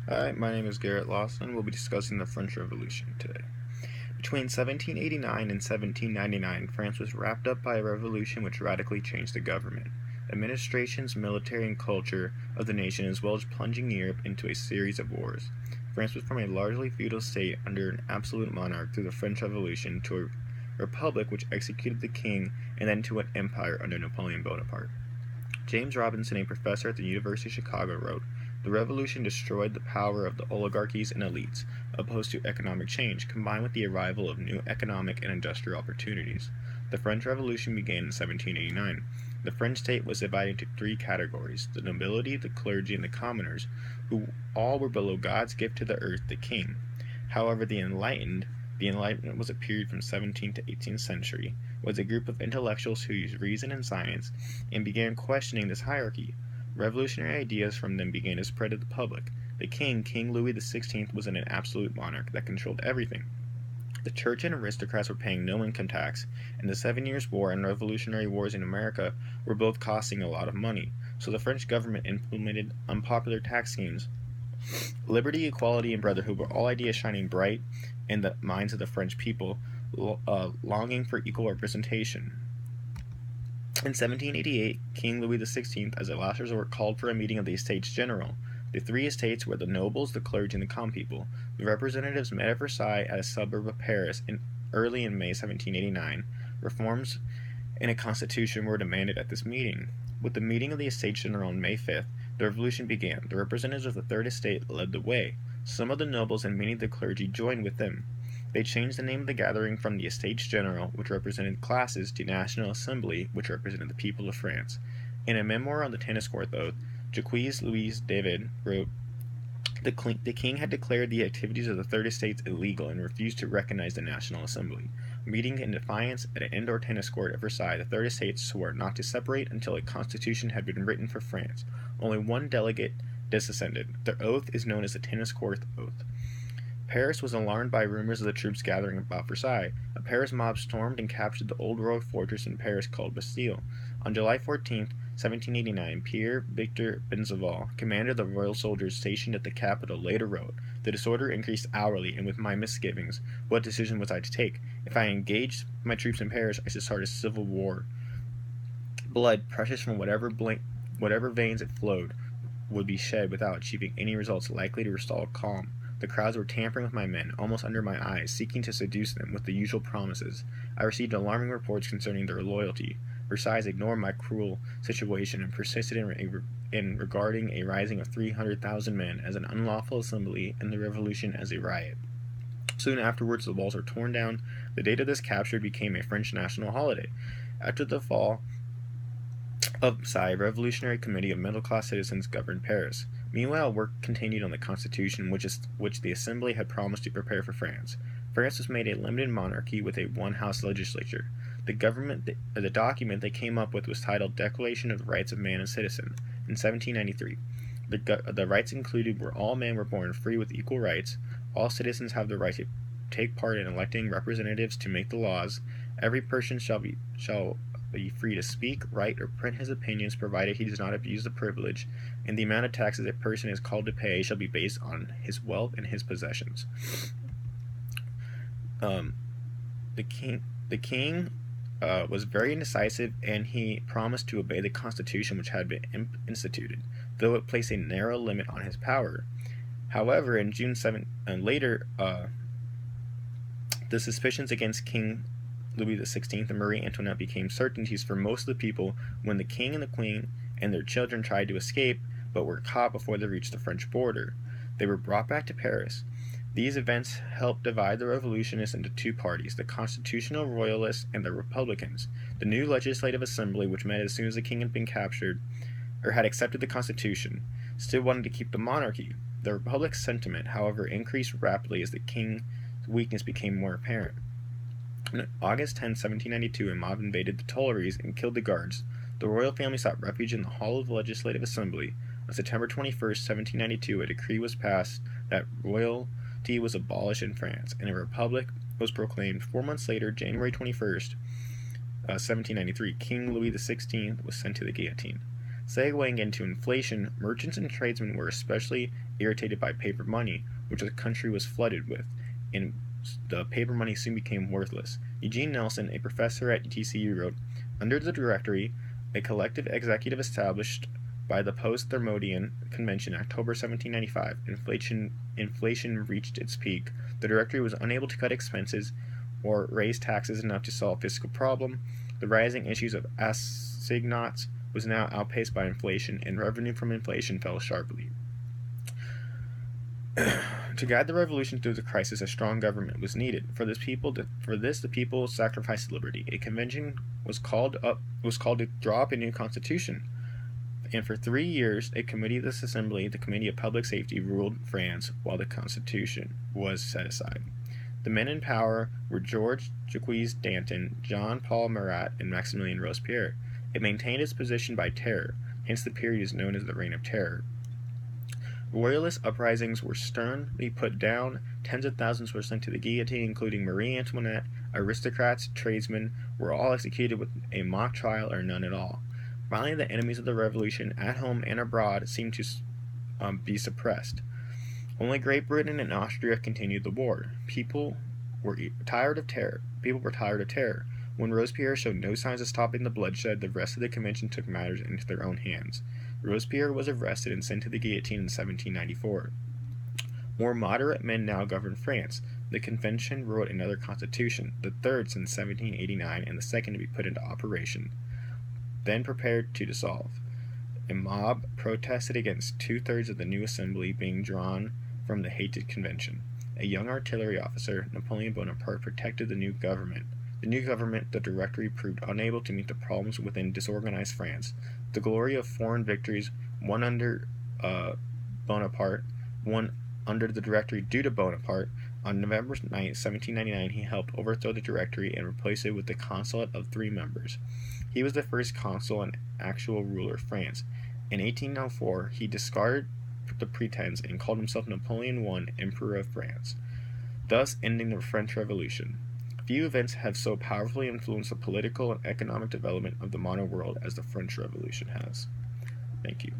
Hi, my name is Garrett Lawson. We'll be discussing the French Revolution today. Between 1789 and 1799, France was wrapped up by a revolution which radically changed the government, administrations, military, and culture of the nation, as well as plunging Europe into a series of wars. France was from a largely feudal state under an absolute monarch through the French Revolution to a republic which executed the king, and then to an empire under Napoleon Bonaparte. James Robinson, a professor at the University of Chicago, wrote, "The revolution destroyed the power of the oligarchies and elites, opposed to economic change, combined with the arrival of new economic and industrial opportunities." The French Revolution began in 1789. The French state was divided into three categories: the nobility, the clergy, and the commoners, who all were below God's gift to the earth, the king. However, the Enlightenment was a period from 17th to 18th century, was a group of intellectuals who used reason and science and began questioning this hierarchy. Revolutionary ideas from them began to spread to the public. The king, King Louis XVI, was an absolute monarch that controlled everything. The church and aristocrats were paying no income tax, and the 7 Years' War and Revolutionary Wars in America were both costing a lot of money, so the French government implemented unpopular tax schemes. Liberty, equality, and brotherhood were all ideas shining bright in the minds of the French people, longing for equal representation. In 1788, King Louis XVI, as a last resort, called for a meeting of the Estates General. The three estates were the nobles, the clergy, and the common people. The representatives met at Versailles, at a suburb of Paris, early in May 1789. Reforms in a constitution were demanded at this meeting. With the meeting of the Estates General on May 5th, the revolution began. The representatives of the Third Estate led the way. Some of the nobles and many of the clergy joined with them. They changed the name of the gathering from the Estates General, which represented classes, to National Assembly, which represented the people of France. In a memoir on the tennis court oath, Jacques Louis David wrote, the king had declared the activities of the Third Estate illegal and refused to recognize the National Assembly. Meeting in defiance at an indoor tennis court at Versailles, the Third Estate swore not to separate until a constitution had been written for France. Only one delegate dissented. Their oath is known as the tennis court oath. Paris was alarmed by rumors of the troops gathering about Versailles. A Paris mob stormed and captured the old royal fortress in Paris called Bastille. On July 14th, 1789, Pierre Victor Benzeval, commander of the royal soldiers stationed at the capital, later wrote, "The disorder increased hourly, and with my misgivings, what decision was I to take? If I engaged my troops in Paris, I should start a civil war. Blood, precious from whatever veins it flowed, would be shed without achieving any results likely to restore calm. The crowds were tampering with my men, almost under my eyes, seeking to seduce them with the usual promises. I received alarming reports concerning their loyalty. Versailles ignored my cruel situation and persisted in regarding a rising of 300,000 men as an unlawful assembly and the revolution as a riot. Soon afterwards, the walls were torn down. The date of this capture became a French national holiday. After the fall of Versailles, a revolutionary committee of middle-class citizens governed Paris. Meanwhile, work continued on the constitution which the Assembly had promised to prepare for France. France was made a limited monarchy with a one-house legislature. The document they came up with was titled Declaration of the Rights of Man and Citizen. In 1793, the rights included were all men were born free with equal rights. All citizens have the right to take part in electing representatives to make the laws. Every person shall be free to speak, write, or print his opinions, provided he does not abuse the privilege, and the amount of taxes a person is called to pay shall be based on his wealth and his possessions." The king was very indecisive, and he promised to obey the constitution which had been instituted, though it placed a narrow limit on his power. However, in June 7, and later, the suspicions against King Louis XVI and Marie Antoinette became certainties for most of the people when the king and the queen and their children tried to escape, but were caught before they reached the French border. They were brought back to Paris. These events helped divide the revolutionists into two parties, the constitutional royalists and the republicans. The new legislative assembly, which met as soon as the king had been captured, or had accepted the constitution, still wanted to keep the monarchy. The republic's sentiment, however, increased rapidly as the king's weakness became more apparent. On August 10, 1792, a mob invaded the Tuileries and killed the guards. The royal family sought refuge in the hall of the Legislative Assembly. On September 21, 1792, a decree was passed that royalty was abolished in France, and a republic was proclaimed. 4 months later, January 21st, 1793, King Louis XVI was sent to the guillotine. Segueing into inflation, merchants and tradesmen were especially irritated by paper money, which the country was flooded with, and the paper money soon became worthless. Eugene Nelson, a professor at TCU, wrote, "Under the Directory, a collective executive established by the Post-Thermodian Convention, October 1795, inflation reached its peak. The Directory was unable to cut expenses or raise taxes enough to solve fiscal problem. The rising issues of assignats was now outpaced by inflation, and revenue from inflation fell sharply. To guide the revolution through the crisis, a strong government was needed. For this, the people sacrificed liberty. A convention was called to draw up a new constitution, and for 3 years, a committee of this assembly, the Committee of Public Safety, ruled France while the constitution was set aside. The men in power were George Jacques Danton, Jean-Paul Marat, and Maximilien Robespierre. It maintained its position by terror, hence the period is known as the Reign of Terror. Royalist uprisings were sternly put down. Tens of thousands were sent to the guillotine, including Marie Antoinette. Aristocrats, tradesmen were all executed with a mock trial or none at all. Finally, the enemies of the revolution, at home and abroad, seemed to be suppressed. Only Great Britain and Austria continued the war. People were tired of terror. When Robespierre showed no signs of stopping the bloodshed, the rest of the convention took matters into their own hands. Robespierre was arrested and sent to the guillotine in 1794. More moderate men now governed France. The convention wrote another constitution, the third since 1789 and the second to be put into operation, then prepared to dissolve. A mob protested against 2/3 of the new assembly being drawn from the hated convention. A young artillery officer, Napoleon Bonaparte, protected the new government. The Directory, proved unable to meet the problems within disorganized France. The glory of foreign victories, one under Bonaparte, one under the Directory due to Bonaparte. On November 9, 1799, he helped overthrow the Directory and replace it with the consulate of 3 members. He was the first consul and actual ruler of France. In 1804, he discarded the pretense and called himself Napoleon I, Emperor of France, thus ending the French Revolution. Few events have so powerfully influenced the political and economic development of the modern world as the French Revolution has. Thank you.